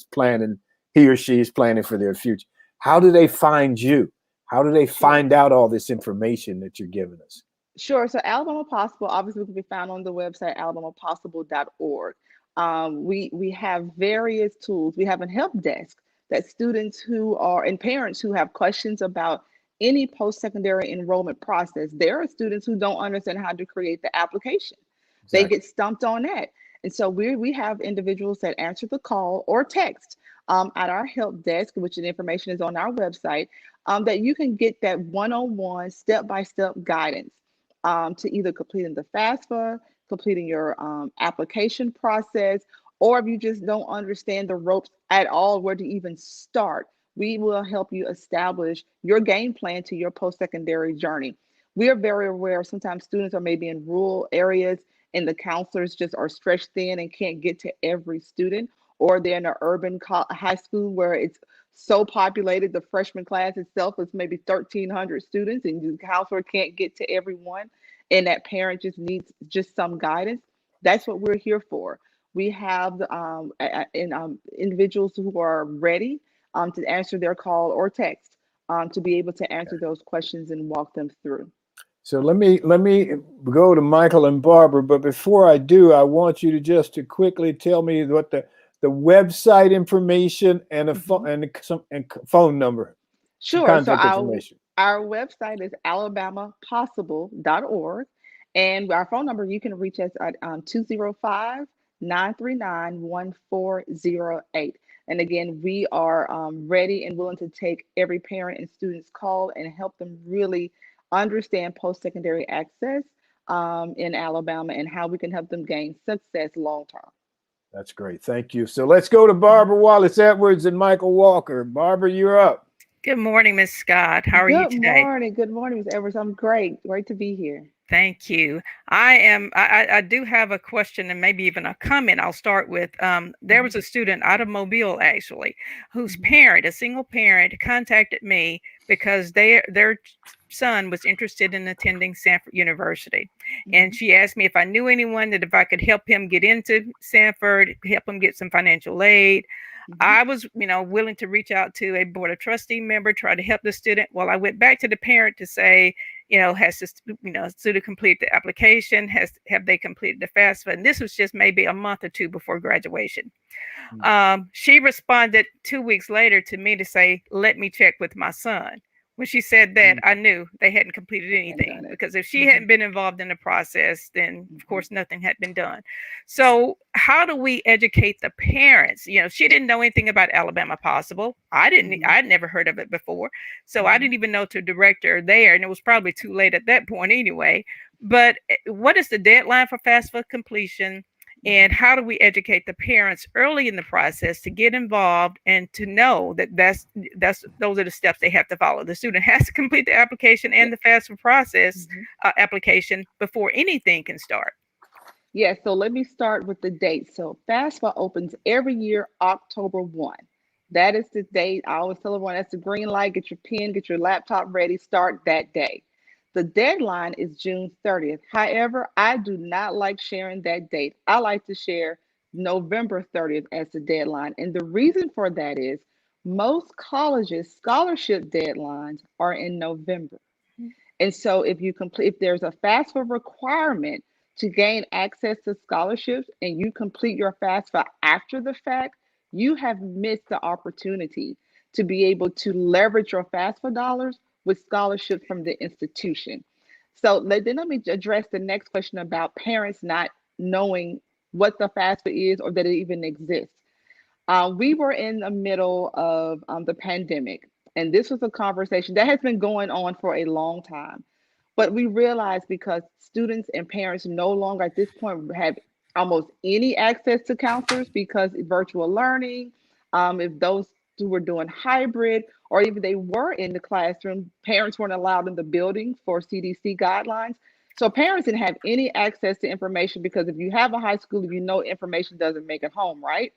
or she is planning for their future. How do they find you? How do they find out all this information that you're giving us? Sure. So Alabama Possible obviously can be found on the website, alabamapossible.org. We have various tools. We have a help desk that students who are and parents who have questions about any post-secondary enrollment process. There are students who don't understand how to create the application. Exactly. They get stumped on that. And so we have individuals that answer the call or text at our help desk, which the information is on our website, that you can get that one-on-one, step-by-step guidance to either completing the FAFSA, completing your application process, or if you just don't understand the ropes at all, where to even start, we will help you establish your game plan to your post-secondary journey. We are very aware sometimes students are maybe in rural areas and the counselors just are stretched thin and can't get to every student, or they're in an urban high school where it's so populated, the freshman class itself is maybe 1,300 students and the counselor can't get to everyone and that parent just needs just some guidance. That's what we're here for. We have individuals who are ready to answer their call or text to be able to answer those questions and walk them through. So let me go to Michael and Barbara, but before I do, I want you to just quickly tell me what the website information and a phone number. Some Sure. So contact information. our website is alabamapossible.org. And our phone number, you can reach us at 205 And again, we are ready and willing to take every parent and student's call and help them really understand post-secondary access in Alabama and how we can help them gain success long term. That's great. Thank you. So let's go to Barbara Wallace Edwards and Michael Walker. Barbara, you're up. Good morning, Ms. Scott. How are you today? Good morning, Ms. Edwards. I'm great. Great to be here. Thank you. I do have a question and maybe even a comment I'll start with. There was a student out of Mobile, actually, whose parent, a single parent, contacted me because their son was interested in attending Sanford University. And she asked me if I knew anyone, that if I could help him get into Sanford, help him get some financial aid. I was, willing to reach out to a board of trustee member, try to help the student. Well, I went back to the parent to say, has this, student complete the application? Have they completed the FAFSA? And this was just maybe a month or two before graduation. She responded 2 weeks later to me to say, let me check with my son. When she said that, I knew they hadn't completed anything, because if she hadn't been involved in the process, then of course nothing had been done. So how do we educate the parents? She didn't know anything about Alabama Possible. I'd never heard of it before. So I didn't even know to direct her there. And it was probably too late at that point anyway. But what is the deadline for FAFSA completion? And how do we educate the parents early in the process to get involved and to know that those are the steps they have to follow? The student has to complete the application and the FAFSA process application before anything can start. Yes, so let me start with the date. So FAFSA opens every year, October 1. That is the date. I always tell everyone that's the green light. Get your pen, get your laptop ready, start that day. The deadline is June 30th. However, I do not like sharing that date. I like to share November 30th as the deadline. And the reason for that is most colleges' scholarship deadlines are in November. And so if there's a FAFSA requirement to gain access to scholarships and you complete your FAFSA after the fact, you have missed the opportunity to be able to leverage your FAFSA dollars with scholarships from the institution. So let me address the next question about parents not knowing what the FAFSA is or that it even exists. We were in the middle of the pandemic, and this was a conversation that has been going on for a long time. But we realized because students and parents no longer at this point have almost any access to counselors because virtual learning, if those who were doing hybrid, or even they were in the classroom, parents weren't allowed in the building for CDC guidelines. So parents didn't have any access to information because if you have a high school, information doesn't make it home, right?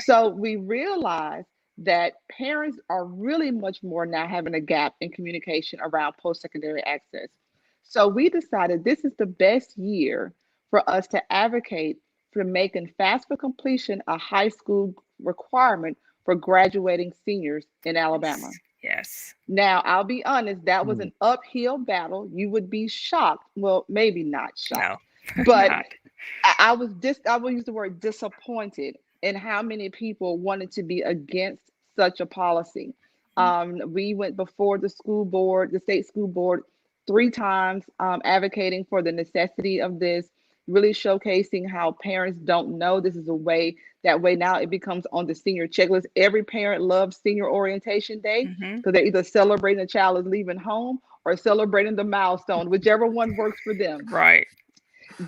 So we realized that parents are really much more now having a gap in communication around post-secondary access. So we decided this is the best year for us to advocate for making FAFSA completion a high school requirement for graduating seniors in Alabama. Yes. Now, I'll be honest, that was an uphill battle. You would be shocked. Well, maybe not shocked, but I will use the word disappointed in how many people wanted to be against such a policy. We went before the state school board 3 times, advocating for the necessity of this, really showcasing how parents don't know this is a way. That way now it becomes on the senior checklist. Every parent loves senior orientation day because they're either celebrating a child is leaving home or celebrating the milestone, whichever one works for them. Right.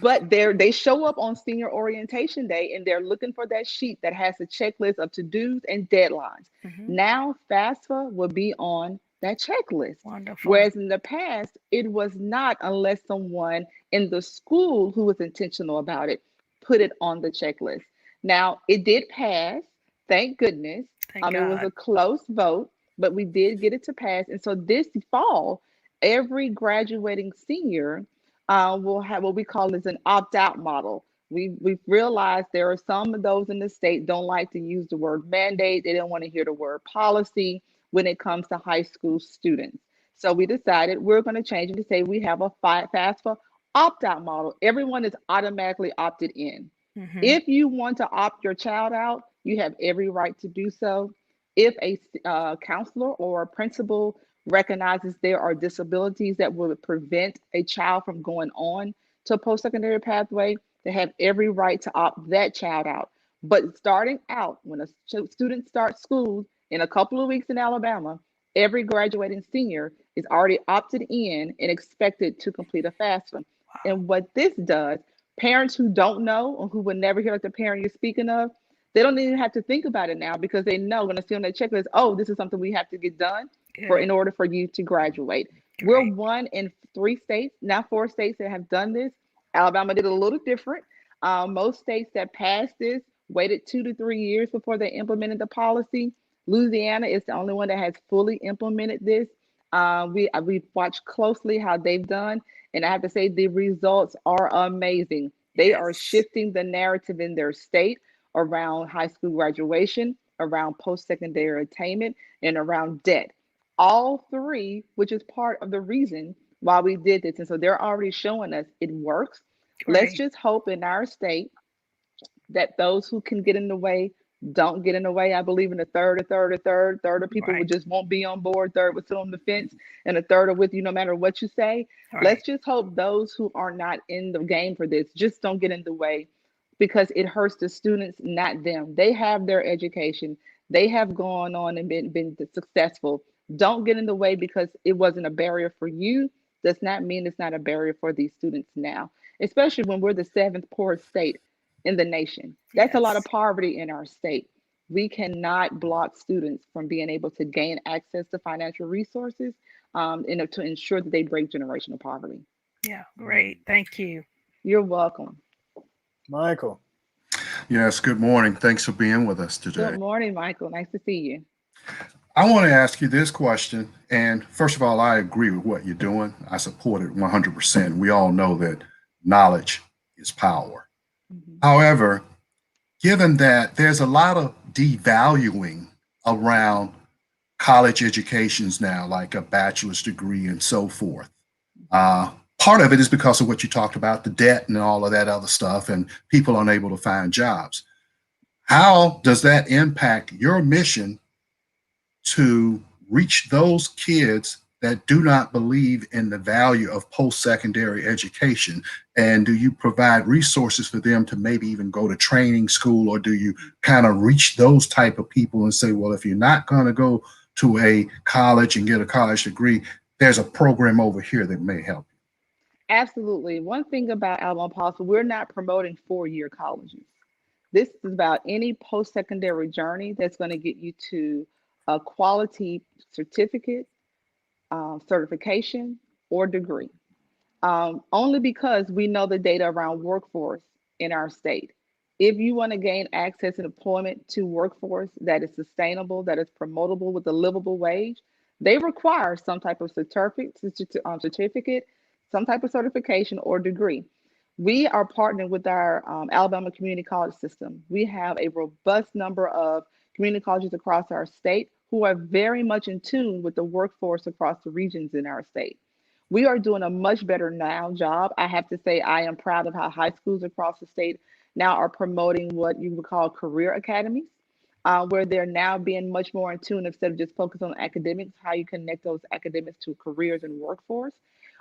But they show up on senior orientation day and they're looking for that sheet that has a checklist of to-dos and deadlines. Now FAFSA will be on that checklist. Wonderful. Whereas in the past, it was not unless someone in the school who was intentional about it put it on the checklist. Now, it did pass, thank goodness. Thank God. It was a close vote, but we did get it to pass. And so this fall, every graduating senior will have what we call as an opt-out model. We've realized there are some of those in the state don't like to use the word mandate. They don't want to hear the word policy when it comes to high school students. So we decided we're going to change it to say we have a FAFSA opt-out model. Everyone is automatically opted in. If you want to opt your child out, you have every right to do so. If a counselor or a principal recognizes there are disabilities that will prevent a child from going on to a post-secondary pathway, they have every right to opt that child out. But starting out, when a student starts school in a couple of weeks in Alabama, every graduating senior is already opted in and expected to complete a FAFSA. And what this does, parents who don't know or who would never hear like the parent you're speaking of, they don't even have to think about it now because they know when they see on their checklist, oh, this is something we have to get done for in order for you to graduate. We're one in 3 states, now 4 states that have done this. Alabama did a little different. Most states that passed this waited 2 to 3 years before they implemented the policy. Louisiana is the only one that has fully implemented this. We've watched closely how they've done, and I have to say the results are amazing. They are shifting the narrative in their state around high school graduation, around post-secondary attainment, and around debt. All three, which is part of the reason why we did this. And so they're already showing us it works. Let's just hope in our state that those who can get in the way don't get in the way. I believe in a third of people would just won't be on board, third would sit on the fence, and a third are with you no matter what you say. Let's just hope those who are not in the game for this just don't get in the way, because it hurts the students, not them. They have their education. They have gone on and been successful. Don't get in the way because it wasn't a barrier for you. Does not mean it's not a barrier for these students now, especially when we're the 7th poorest state in the nation. That's a lot of poverty in our state. We cannot block students from being able to gain access to financial resources to ensure that they break generational poverty. Yeah, great. Thank you. You're welcome. Michael. Yes, good morning. Thanks for being with us today. Good morning, Michael. Nice to see you. I want to ask you this question. And first of all, I agree with what you're doing. I support it 100%. We all know that knowledge is power. However, given that there's a lot of devaluing around college educations now, like a bachelor's degree and so forth, part of it is because of what you talked about, the debt and all of that other stuff, and people unable to find jobs. How does that impact your mission to reach those kids that do not believe in the value of post-secondary education? And do you provide resources for them to maybe even go to training school, or do you kind of reach those type of people and say, well, if you're not going to go to a college and get a college degree, there's a program over here that may help you? Absolutely. One thing about Alabama Policy, we're not promoting 4-year colleges. This is about any post-secondary journey that's going to get you to a quality certificate, certification, or degree. Only because we know the data around workforce in our state. If you want to gain access and employment to workforce that is sustainable, that is promotable with a livable wage, they require some type of certificate, some type of certification or degree. We are partnering with our Alabama Community College system. We have a robust number of community colleges across our state who are very much in tune with the workforce across the regions in our state. We are doing a much better now job. I have to say, I am proud of how high schools across the state now are promoting what you would call career academies, where they're now being much more in tune instead of just focus on academics, how you connect those academics to careers and workforce.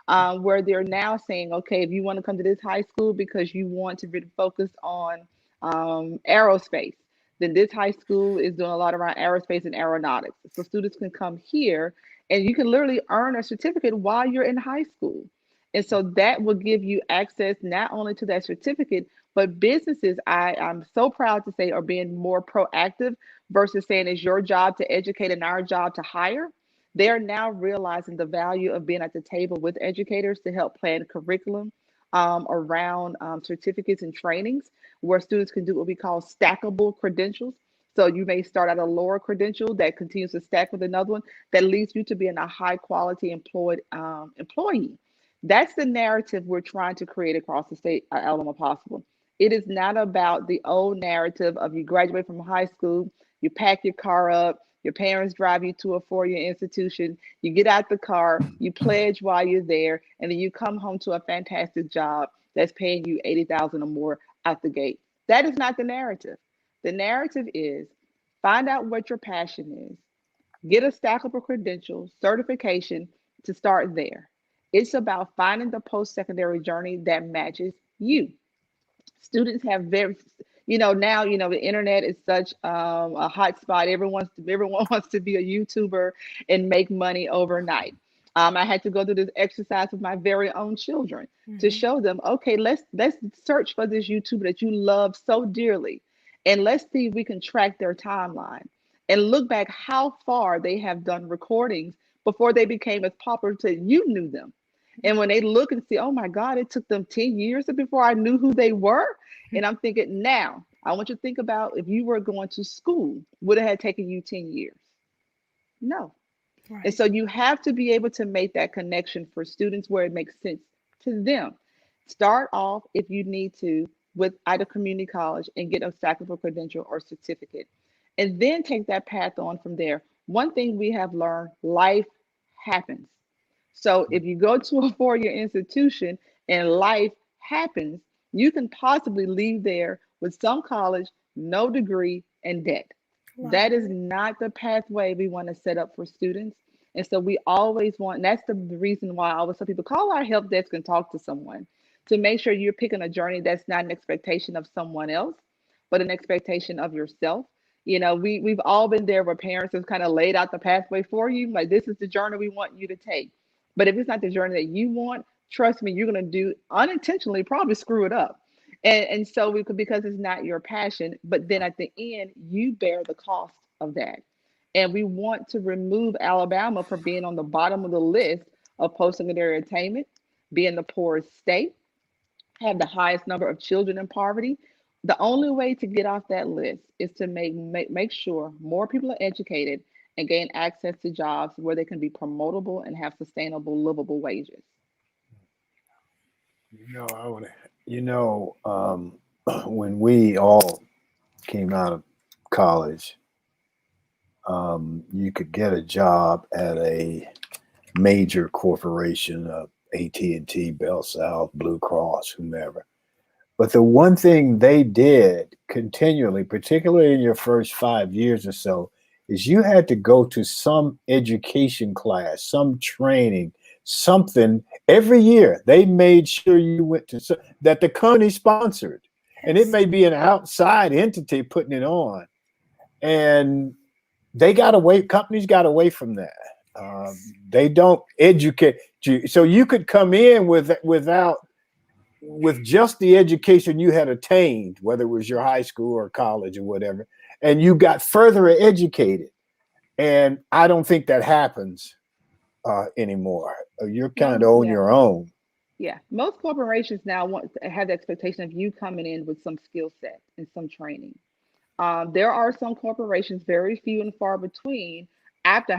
Where they're now saying, okay, if you want to come to this high school because you want to be focused on aerospace, then this high school is doing a lot around aerospace and aeronautics. So students can come here and you can literally earn a certificate while you're in high school. And so that will give you access not only to that certificate, but businesses, I'm so proud to say, are being more proactive versus saying it's your job to educate and our job to hire. They're now realizing the value of being at the table with educators to help plan curriculum around certificates and trainings where students can do what we call stackable credentials. So you may start at a lower credential that continues to stack with another one that leads you to being a high quality employed employee. That's the narrative we're trying to create across the state at Alabama Possible. It is not about the old narrative of you graduate from high school, you pack your car up, your parents drive you to a 4-year institution, you get out the car, you pledge while you're there, and then you come home to a fantastic job that's paying you $80,000 or more out the gate. That is not the narrative. The narrative is Find out what your passion is. Get a stackable credential, certification to start there. It's about finding the post-secondary journey that matches you. Students have very, now, the internet is such a hot spot. Everyone wants to be a YouTuber and make money overnight. I had to go through this exercise with my very own children to Mhm. show them, okay, let's search for this YouTuber that you love so dearly, and let's see if we can track their timeline and look back how far they have done recordings before they became as popular to you knew them. And when they look and see, oh my God, it took them 10 years before I knew who they were. And I'm thinking, now I want you to think about if you were going to school, would it have taken you 10 years? No. And Right. so you have to be able to make that connection for students where it makes sense to them. Start off, if you need to, with either community college and get a stackable credential or certificate, and then take that path on from there. One thing we have learned, life happens. So if you go to a four-year institution and life happens, you can possibly leave there with some college, no degree, and debt. Wow. That is not the pathway we want to set up for students. And so we always want, and that's the reason why I always tell people call our help desk and talk to someone to make sure you're picking a journey that's not an expectation of someone else, but an expectation of yourself. We've all been there where parents have kind of laid out the pathway for you, like this is the journey we want you to take. But if it's not the journey that you want, trust me, you're going to do unintentionally probably screw it up. And so we could, because it's not your passion, but then at the end, you bear the cost of that. And we want to remove Alabama from being on the bottom of the list of post-secondary attainment, being the poorest state, have the highest number of children in poverty. The only way to get off that list is to make sure more people are educated and gain access to jobs where they can be promotable and have sustainable, livable wages. I want to, you know, when we all came out of college, you could get a job at a major corporation, AT&T, Bell South, Blue Cross, whomever. But the one thing they did continually, particularly in your first 5 years or so, is you had to go to some education class, some training, something every year. They made sure you went to that the company sponsored. And it Yes. may be an outside entity putting it on. And they got away, companies got away from that. They don't educate you. So you could come in with just the education you had attained, whether it was your high school or college or whatever, and you got further educated. And I don't think that happens anymore. You're kind No, of on yeah. your own. Yeah, most corporations now want to have the expectation of you coming in with some skill set and some training. There are some corporations, very few and far between, after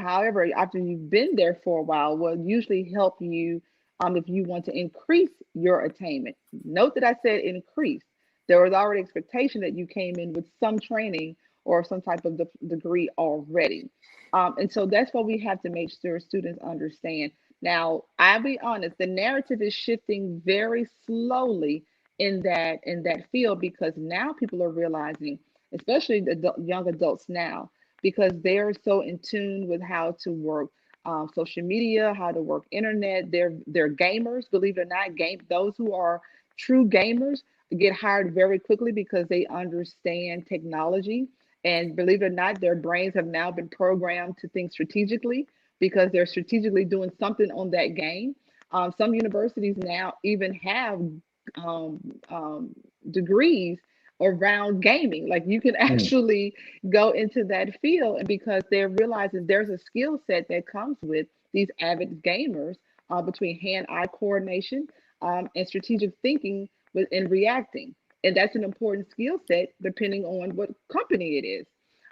you've been there for a while, will usually help you if you want to increase your attainment. Note that I said increase. There was already expectation that you came in with some training or some type of degree already. And so that's what we have to make sure students understand. Now, I'll be honest, the narrative is shifting very slowly in that field because now people are realizing, especially the young adults now, because they're so in tune with how to work social media, how to work internet. They're gamers, believe it or not. Those who are true gamers get hired very quickly because they understand technology. And believe it or not, their brains have now been programmed to think strategically because they're strategically doing something on that game. Some universities now even have um, um, degrees around gaming. Like you can Mm. actually go into that field, and because they're realizing there's a skill set that comes with these avid gamers between hand-eye coordination and strategic thinking and reacting. And that's an important skill set depending on what company it is.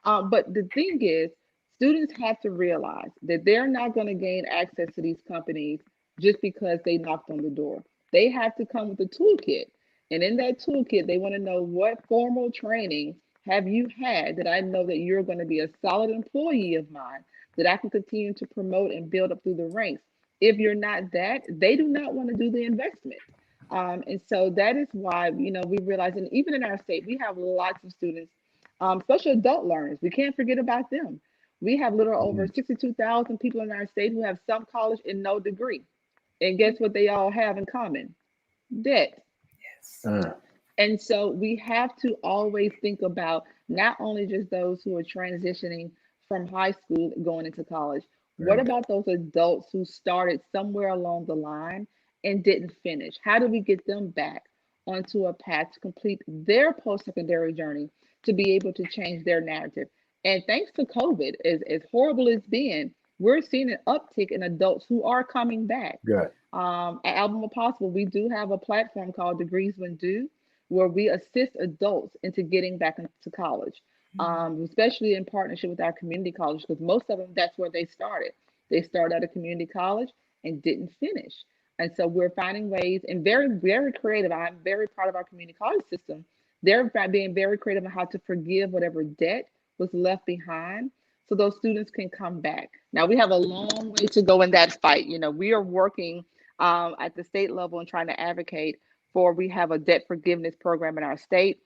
But the thing is, students have to realize that they're not going to gain access to these companies just because they knocked on the door. They have to come with a toolkit. And in that toolkit, they want to know what formal training have you had that I know that you're going to be a solid employee of mine, that I can continue to promote and build up through the ranks. If you're not that, they do not want to do the investment. And so that is why, we realize, and even in our state, we have lots of students especially adult learners. We can't forget about them. We have little over 62,000 people in our state who have some college and no degree. And guess what they all have in common? Debt. Yes. And so we have to always think about not only just those who are transitioning from high school going into college. What Right. about those adults who started somewhere along the line and didn't finish? How do we get them back onto a path to complete their post-secondary journey to be able to change their narrative? And thanks to COVID, as horrible as it's been, we're seeing an uptick in adults who are coming back. Good. At Alabama Possible, we do have a platform called Degrees When Due, where we assist adults into getting back into college, especially in partnership with our community college, because most of them, that's where they started. They started at a community college and didn't finish. And so we're finding ways and very, very creative. I'm very proud of our community college system. They're being very creative on how to forgive whatever debt was left behind so those students can come back. Now, we have a long way to go in that fight. You know, we are working at the state level and trying to advocate for, we have a debt forgiveness program in our state.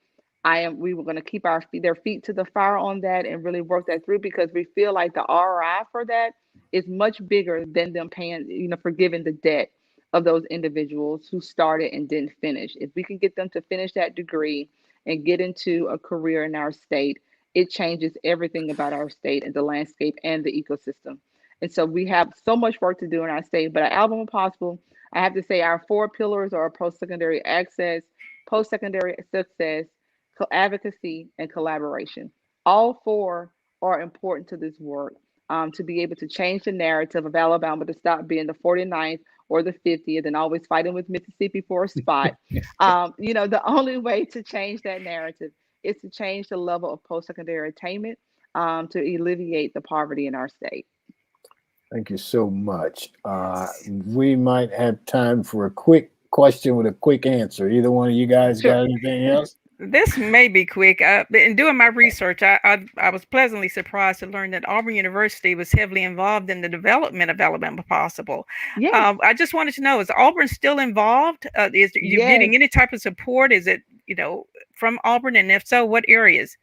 We were going to keep their feet to the fire on that and really work that through, because we feel like the ROI for that is much bigger than them paying, forgiving the debt of those individuals who started and didn't finish. If we can get them to finish that degree and get into a career in our state, it changes everything about our state and the landscape and the ecosystem. And so we have so much work to do in our state, but at Alabama Possible, I have to say our 4 pillars are post-secondary access, post-secondary success, advocacy, and collaboration. All 4 are important to this work, to be able to change the narrative of Alabama to stop being the 49th or the 50th and always fighting with Mississippi for a spot. The only way to change that narrative is to change the level of post-secondary attainment, to alleviate the poverty in our state. Thank you so much. We might have time for a quick question with a quick answer. Either one of you guys Sure. got anything else? This may be quick. In doing my research, I was pleasantly surprised to learn that Auburn University was heavily involved in the development of Alabama Possible. Yes. I just wanted to know, is Auburn still involved? Is you Yes. getting any type of support? Is it, from Auburn? And if so, what areas?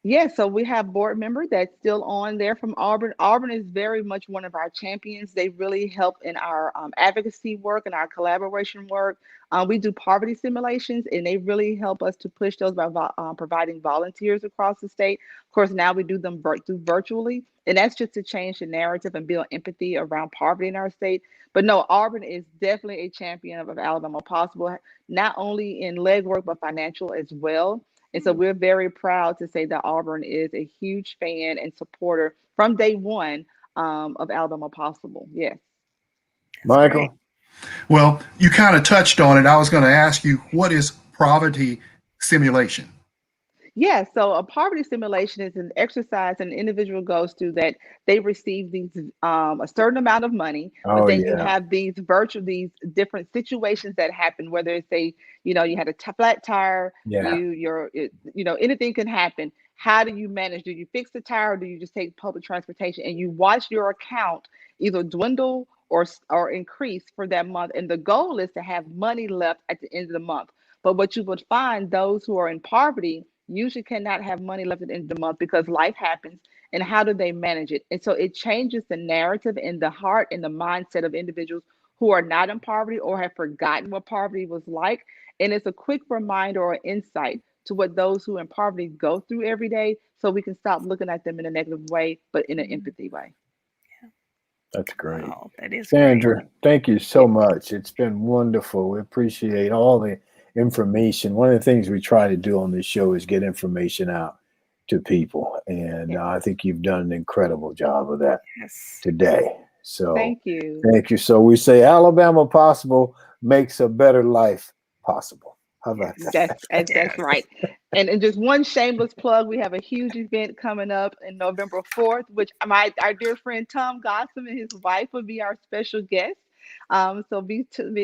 Yes, so we have board members that's still on there from Auburn. Auburn is very much one of our champions. They really help in our advocacy work and our collaboration work. We do poverty simulations, and they really help us to push those by providing volunteers across the state. Of course, now we do them virtually, and that's just to change the narrative and build empathy around poverty in our state. But no, Auburn is definitely a champion of Alabama Possible, not only in legwork, but financial as well. And so we're very proud to say that Auburn is a huge fan and supporter from day one, of Alabama Possible. Yes. Michael? Well, you kind of touched on it. I was going to ask you, what is poverty simulation? Yeah, so a poverty simulation is an exercise an individual goes through that they receive these a certain amount of money, but Oh, then you yeah. have these different situations that happen, whether it's you had a flat tire, Yeah. anything can happen. How do you manage? Do you fix the tire, or do you just take public transportation? And you watch your account either dwindle or increase for that month. And the goal is to have money left at the end of the month. But what you would find, those who are in poverty usually cannot have money left at the end of the month because life happens. And how do they manage it? And so it changes the narrative and the heart and the mindset of individuals who are not in poverty or have forgotten what poverty was like. And it's a quick reminder or insight to what those who are in poverty go through every day, so we can stop looking at them in a negative way, but in an empathy way. That's great. Oh, that is Sandra, great. thank you so much. It's been wonderful. We appreciate all the information. One of the things we try to do on this show is get information out to people. And I think you've done an incredible job of that Yes. today. So Thank you. Thank you. So we say Alabama Possible makes a better life possible. How about that? That's right. And just one shameless plug, we have a huge event coming up in November 4th, which our dear friend Thom and his wife will be our special guest. So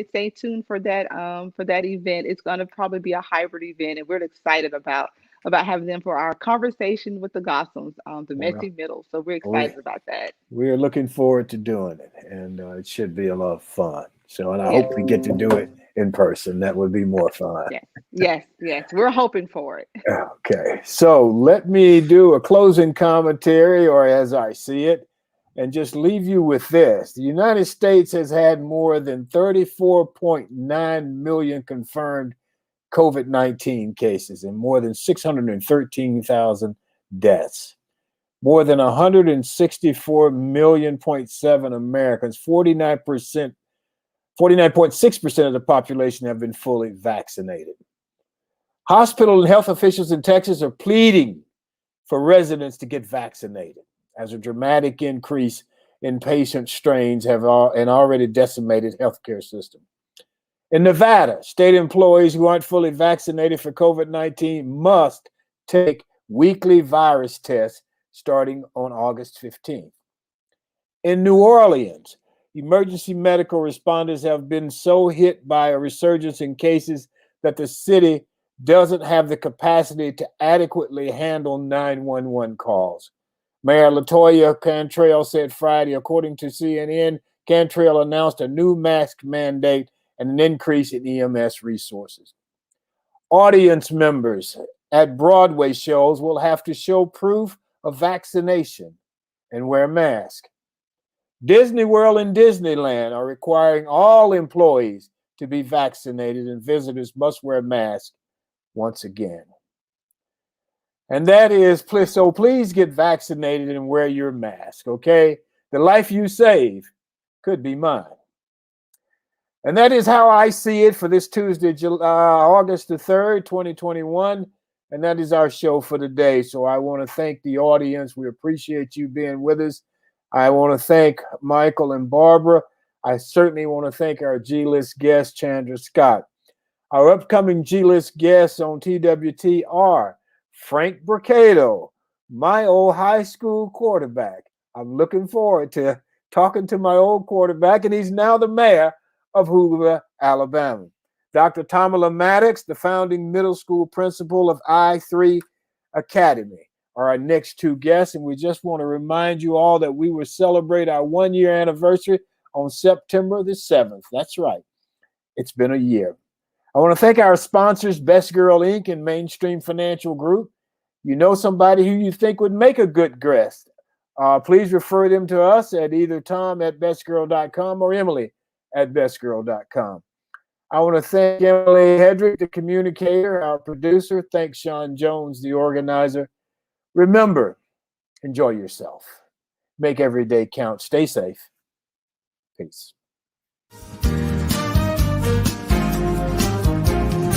stay tuned for that event. It's going to probably be a hybrid event, and we're excited about having them for our conversation with the Gossams, the messy middle. So we're excited about that. We are looking forward to doing it, and it should be a lot of fun. So, and I hope we get to do it in person. That would be more fun. Yes. We're hoping for it. Okay. So let me do a closing commentary, or as I see it, and just leave you with this. The United States has had more than 34.9 million confirmed COVID-19 cases and more than 613,000 deaths. More than 164 million, 0.7 Americans, 49.6% of the population have been fully vaccinated. Hospital and health officials in Texas are pleading for residents to get vaccinated, as a dramatic increase in patient strains have an already decimated healthcare system. In Nevada, state employees who aren't fully vaccinated for COVID-19 must take weekly virus tests starting on August 15th. In New Orleans, emergency medical responders have been so hit by a resurgence in cases that the city doesn't have the capacity to adequately handle 911 calls. Mayor LaToya Cantrell said Friday, according to CNN, Cantrell announced a new mask mandate and an increase in EMS resources. Audience members at Broadway shows will have to show proof of vaccination and wear masks. Disney World and Disneyland are requiring all employees to be vaccinated, and visitors must wear masks once again. And that is, so please get vaccinated and wear your mask, okay? The life you save could be mine. And that is how I see it for this Tuesday, August the 3rd, 2021. And that is our show for today. So I want to thank the audience. We appreciate you being with us. I want to thank Michael and Barbara. I certainly want to thank our G-List guest, Chandra Scott. Our upcoming G-List guests on TWT are Frank Bricado, my old high school quarterback. I'm looking forward to talking to my old quarterback, and he's now the mayor of Hoover, Alabama. Dr. Tamala Maddox, the founding middle school principal of I3 Academy, are our next two guests. And we just want to remind you all that we will celebrate our 1-year anniversary on September the 7th. That's right. It's been a year. I want to thank our sponsors, Best Girl Inc. and Mainstream Financial Group. You know somebody who you think would make a good guest, please refer them to us at either Tom@bestgirl.com or Emily@bestgirl.com. I want to thank Emily Hedrick, the communicator, our producer. thanks Sean Jones, the organizer. Remember, enjoy yourself. Make every day count. Stay safe. Peace.